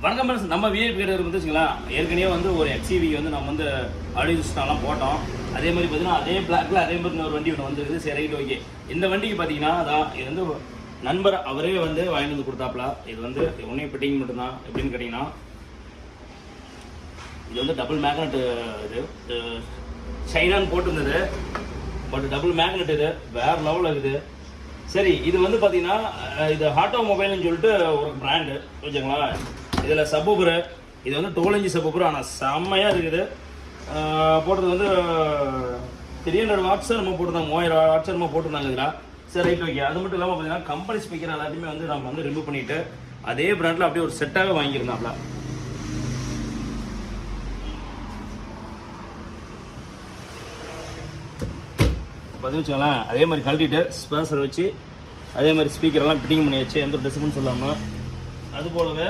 வணக்கம் ஃப்ரெண்ட்ஸ், நம்ம விஐபி கிட்ட வந்து வச்சுக்கலாம். ஏற்கனவே வந்து ஒரு எக்ஸிவி வந்து நம்ம வந்து ஆடியோ சிஸ்டம்லாம் போட்டோம். அதே மாதிரி பார்த்தீங்கன்னா அதே பிளாக்ல அதே மாதிரி ஒரு வண்டி ஒன்று வந்துருக்குது. சரி, ரைட், ஓகே. இந்த வண்டிக்கு பார்த்தீங்கன்னா அதான் இது வந்து நண்பர் அவரே வந்து வாங்கி வந்து கொடுத்தாப்ல. இது வந்து ஒன்றே ஃபிட்டிங் மட்டும்தான். எப்படின்னு கேட்டிங்கன்னா இது வந்து டபுள் மேக்னெட். இது சைனான்னு போட்டுருந்தது, பட் டபுள் மேக்னெட் இது வேற லெவலில் இருக்குது. சரி, இது வந்து பார்த்தீங்கன்னா இது ஆட்டோமொபைல்னு சொல்லிட்டு ஒரு பிராண்டு வச்சுங்களா. இதில் சப்பூப்பரு இது வந்து 12 இன்ச் சப்பூப்பர், ஆனால் செம்மையாக இருக்குது. போட்டது வந்து 300 வாட்ஸ் நம்ம போட்டிருந்தாங்க, 3000 வாட்ஸ் நம்ம போட்டிருந்தாங்க இதில். சரி, ரைட், ஓகே. அது மட்டும் இல்லாமல் பார்த்தீங்கன்னா கம்பெனி ஸ்பீக்கர் எல்லாத்தையுமே வந்து நம்ம வந்து ரிமூவ் பண்ணிவிட்டு அதே பிராண்டில் அப்படியே ஒரு செட்டாகவே வாங்கியிருந்தாப்ல. பார்த்து வச்சுக்கலாம். அதே மாதிரி கழட்டிட்டு ஸ்பேசர் வச்சு அதே மாதிரி ஸ்பீக்கரெல்லாம் ஃபிட்டிங் பண்ணியாச்சு, எந்த ஒரு டிஸ்டர்பன்ஸ் இல்லாமல். அது போலவே